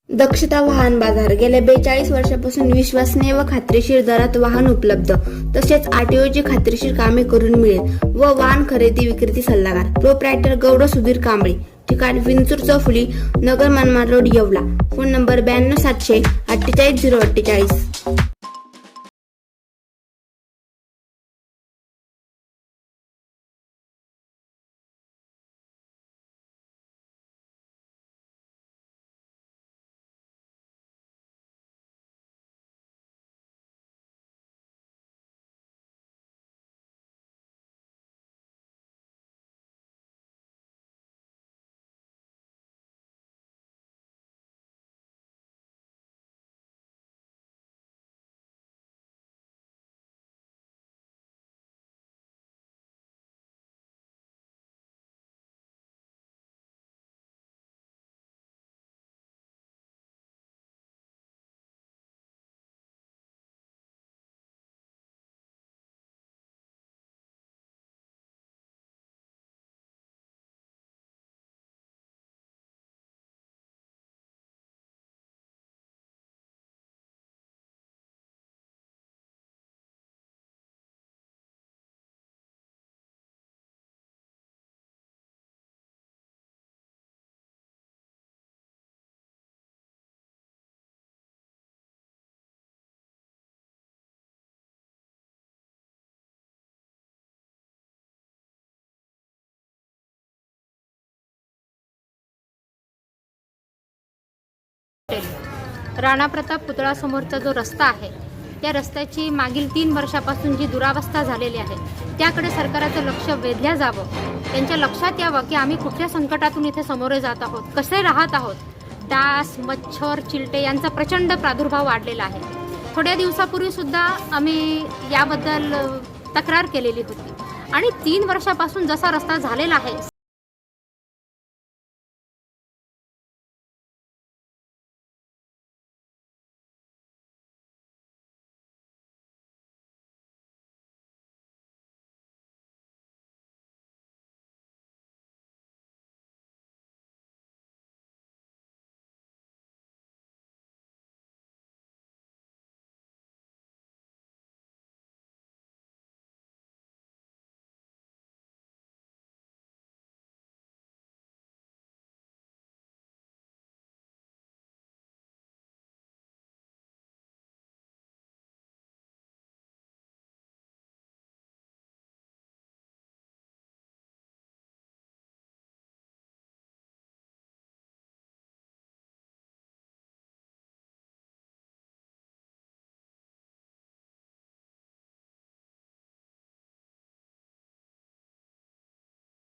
दक्षता वाहन बाजार गेल्या 42 वर्षापासून विश्वसनीय व खात्रीशीर दरात वाहन उपलब्ध, तसेच आरटीओची खात्रीशीर कामे करून मिळेल व वाहन खरेदी विक्री सल्लागार प्रोप्रायटर गौरव सुधीर कांबळे, ठिकाण विंचूर चौफुली, Nagar Manmad road, Yeola. Phone number 92 700 48 048. Rana Pratap पुतळासमोरचा जो रस्ता आहे त्या रस्त्याची मागील 3 वर्षापासून जी दुरावस्था झालेली आहे त्याकडे सरकारचं लक्ष वेधल्या जावं. त्यांच्या लक्षात यावं की आम्ही कुठल्या संकटातून इथे सामोरे जात आहोत, कसे राहत आहोत. डास, मच्छर, चिलटे यांचा प्रचंड प्रादुर्भाव वाढलेला आहे. थोड्या दिवसापूर्वी सुद्धा आम्ही याबद्दल तक्रार केलेली होती आणि 3 वर्षापासून जसा रस्ता झालेला आहे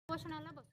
उपोषणाला बस